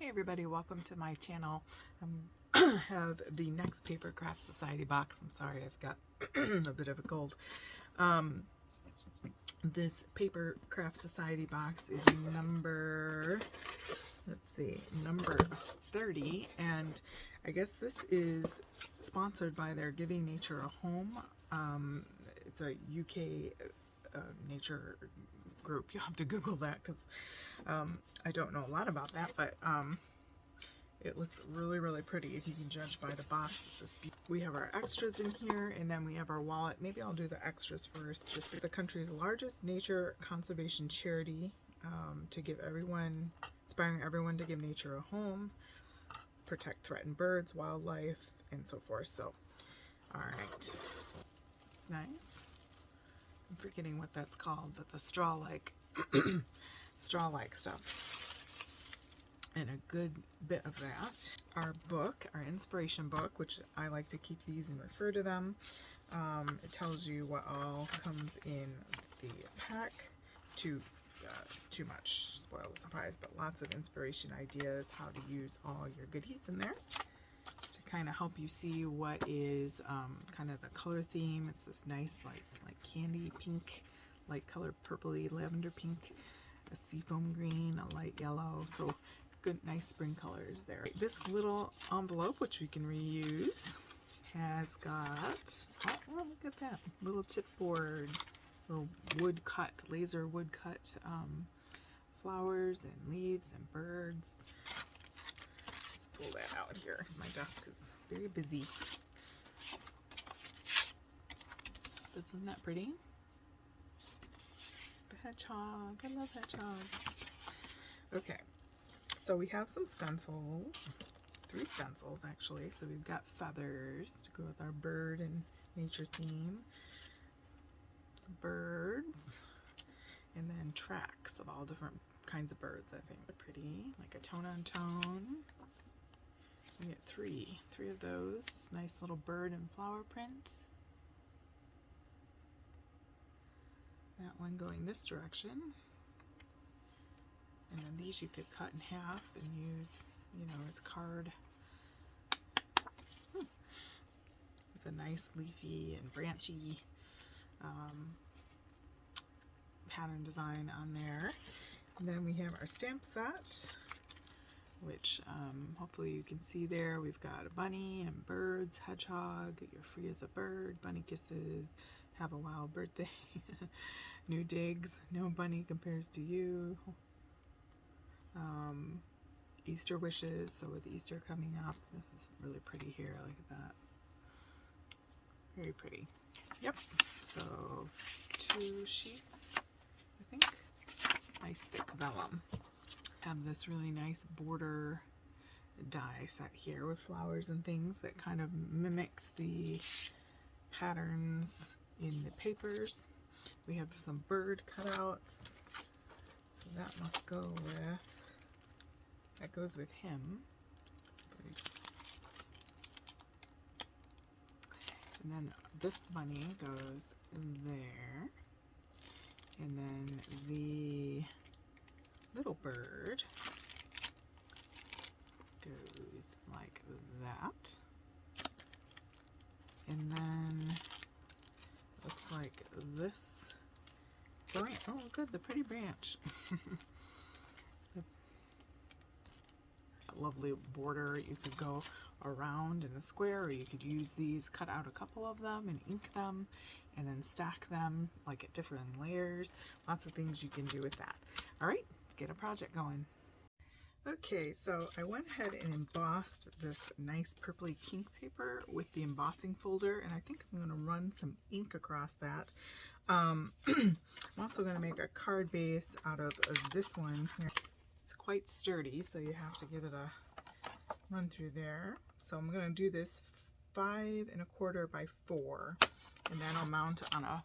Hey everybody, welcome to my channel. I have the next Papercraft Society box. I'm sorry, I've got a bit of a cold. This Papercraft Society box is number, number 30, and I guess this is sponsored by their Giving Nature a Home. It's a UK nature group. You'll have to Google that because I don't know a lot about that, but it looks really pretty if you can judge by the box. We have our extras in here, and then we have our wallet. Maybe I'll do the extras first. Just the country's largest nature conservation charity, to give everyone, inspiring everyone to give nature a home, protect threatened birds, wildlife, and so forth. So, all right, it's nice. I'm forgetting what that's called, but the straw-like stuff. And a good bit of that. Our book, our inspiration book, which I like to keep these and refer to them. It tells you what all comes in the pack. Too much, spoil the surprise, but lots of inspiration ideas, how to use all your goodies in there to kind of help you see what is kind of the color theme. It's this nice like candy pink, light color, purpley lavender pink, a seafoam green, a light yellow. So good, nice spring colors there. This little envelope, which we can reuse, has got, oh, look at that, little chipboard, little wood cut, laser wood cut flowers and leaves and birds. Let's pull that out here because my desk is very busy. But isn't that pretty? The hedgehog, I love hedgehogs. Okay. So we have some stencils, 3 stencils actually. So we've got feathers to go with our bird and nature theme, some birds, and then tracks of all different kinds of birds. I think they're pretty, like a tone on tone. We get three of those. This nice little bird and flower print. That one going this direction. And then these you could cut in half and use, you know, as card. With a nice leafy and branchy pattern design on there. And then we have our stamp set, which hopefully you can see there. We've got a bunny and birds, hedgehog, you're free as a bird, bunny kisses, have a wild birthday, new digs, no bunny compares to you. Easter wishes, so with Easter coming up, this is really pretty here. Look at that, very pretty. Yep. So 2 sheets, I think, nice thick vellum. Have this really nice border die set here with flowers and things that kind of mimics the patterns in the papers. We have some bird cutouts, so that must go with, that goes with him. And then this bunny goes in there. And then the little bird goes like that. And then looks like this branch. Oh good, the pretty branch. Lovely border. You could go around in a square, or you could use these, cut out a couple of them and ink them and then stack them like at different layers. Lots of things you can do with that. All right, let's get a project going. Okay, so I went ahead and embossed this nice purpley pink paper with the embossing folder, and I think I'm going to run some ink across that. I'm also going to make a card base out of this one here. It's quite sturdy, so you have to give it a run through there. So I'm going to do this 5 1/4 by 4, and then I'll mount on a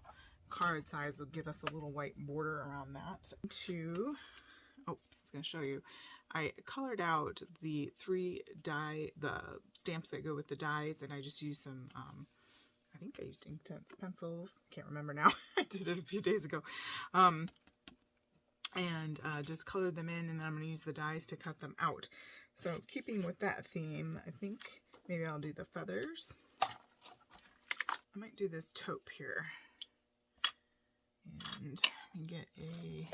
card size. Will give us a little white border around that. Oh, I was going to show you. I colored out the 3 die, the stamps that go with the dies, and I just used some, I think I used Inktense pencils. Can't remember now. I did it a few days ago. And just colored them in, and then I'm going to use the dies to cut them out. So keeping with that theme, I think maybe I'll do the feathers. I might do this taupe here. And get a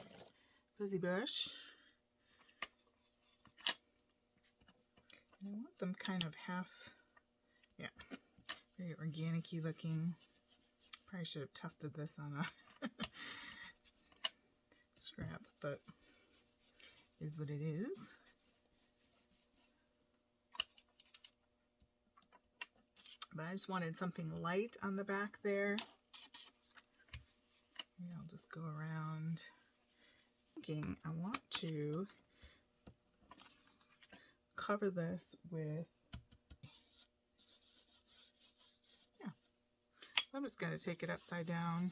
fuzzy brush. And I want them kind of half, yeah, very organic-y looking. Probably should have tested this on a scrap, but is what it is. But I just wanted something light on the back there. Maybe I'll just go around. Thinking I want to cover this with, yeah, I'm just going to take it upside down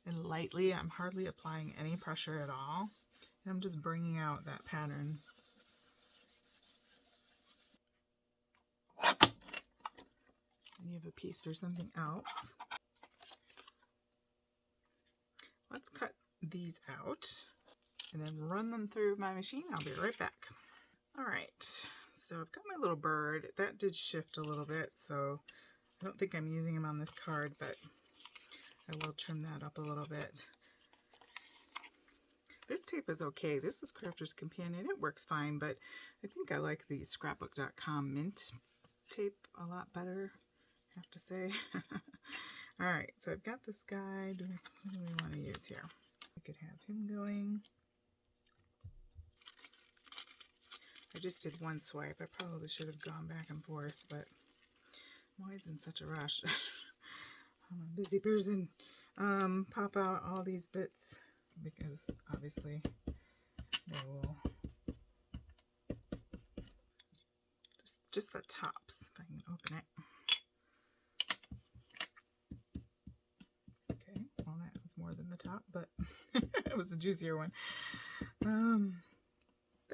and lightly. I'm hardly applying any pressure at all. And I'm just bringing out that pattern. And you have a piece for something else. Let's cut these out and then run them through my machine. I'll be right back. All right, so I've got my little bird. That did shift a little bit, so I don't think I'm using him on this card, but I will trim that up a little bit. This tape is okay. This is Crafter's Companion. It works fine, but I think I like the scrapbook.com mint tape a lot better, I have to say. All right, so I've got this guy. What do we want to use here? I could have him going. I just did one swipe. I probably should have gone back and forth, but I'm always in such a rush. I'm a busy person. Pop out all these bits because obviously they will, just the tops, if I can open it. Okay, well that was more than the top, but it was a juicier one. There,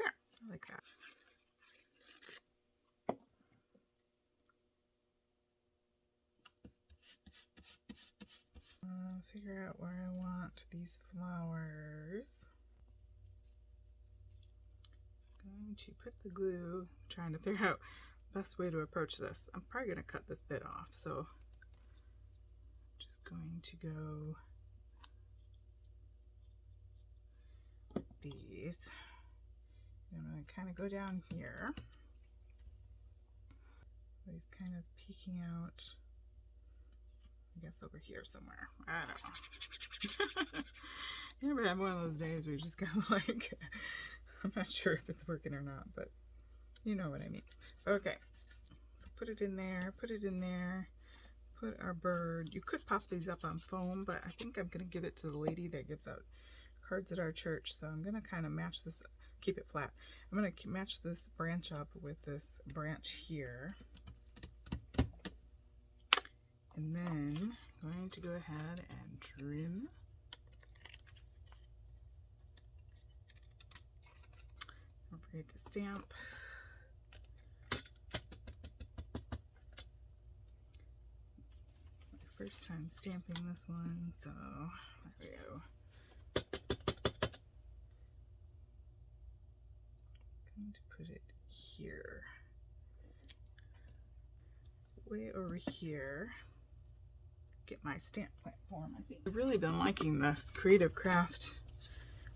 I like that. Figure out where I want these flowers. I'm going to put the glue, trying to figure out the best way to approach this. I'm probably going to cut this bit off, so just going to go with these. I'm going to kind of go down here. He's kind of peeking out, I guess over here somewhere. I don't know. You ever have one of those days where you just kind of like, I'm not sure if it's working or not, but you know what I mean. Okay, so put it in there, put it in there, put our bird. You could pop these up on foam, but I think I'm going to give it to the lady that gives out cards at our church. So I'm going to kind of match this, keep it flat. I'm going to match this branch up with this branch here. And then I'm going to go ahead and trim. Don't forget to stamp. My first time stamping this one, so there we go. I'm going to put it here. Way over here. Get my stamp platform, I think. I've really been liking this Creative Craft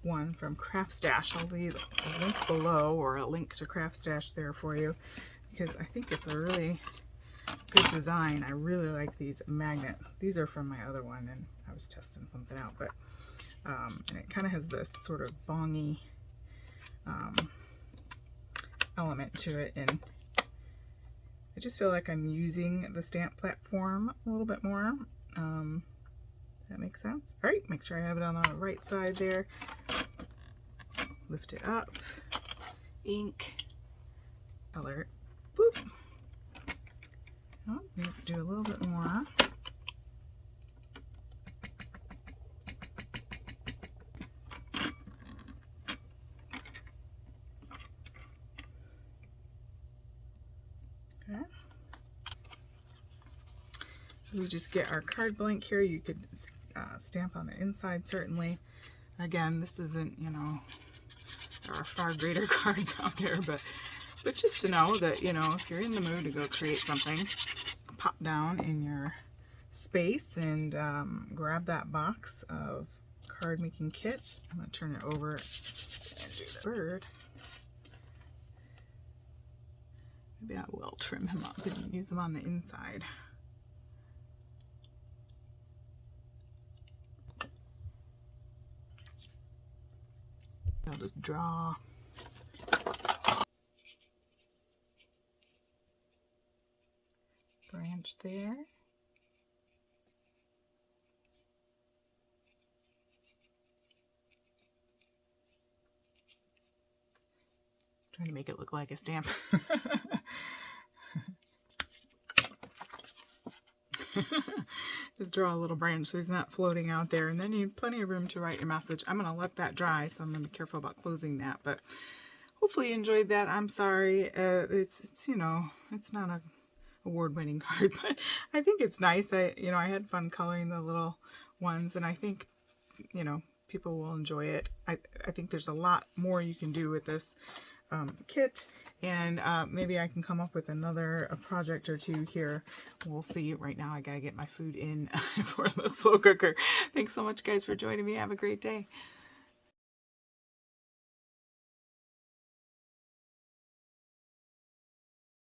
one from craftstash. I'll leave a link below or a link to craftstash there for you because I think it's a really good design. I really like these magnets. These are from my other one and I was testing something out, but and it kind of has this sort of bongy element to it, and I just feel like I'm using the stamp platform a little bit more. That makes sense. All right, make sure I have it on the right side there. Lift it up, ink, color, boop. Oh, we have to do a little bit more. Okay. We just get our card blank here. You could stamp on the inside, certainly. Again, this isn't, you know, There are far greater cards out there, but just to know that, you know, if you're in the mood to go create something, pop down in your space and grab that box of card making kit. I'm going to turn it over and do the bird. Maybe I will trim him up and use them on the inside. I'll just draw branch there. Trying to make it look like a stamp. Just draw a little branch so he's not floating out there, and then you have plenty of room to write your message. I'm going to let that dry, so I'm going to be careful about closing that, but hopefully you enjoyed that. I'm sorry, it's you know, it's not a award-winning card, but I think it's nice. I had fun coloring the little ones, and I think, you know, people will enjoy it. I think there's a lot more you can do with this kit, and maybe I can come up with another project or two here. We'll see. Right now I gotta get my food in for the slow cooker. Thanks so much, guys, for joining me. Have a great day.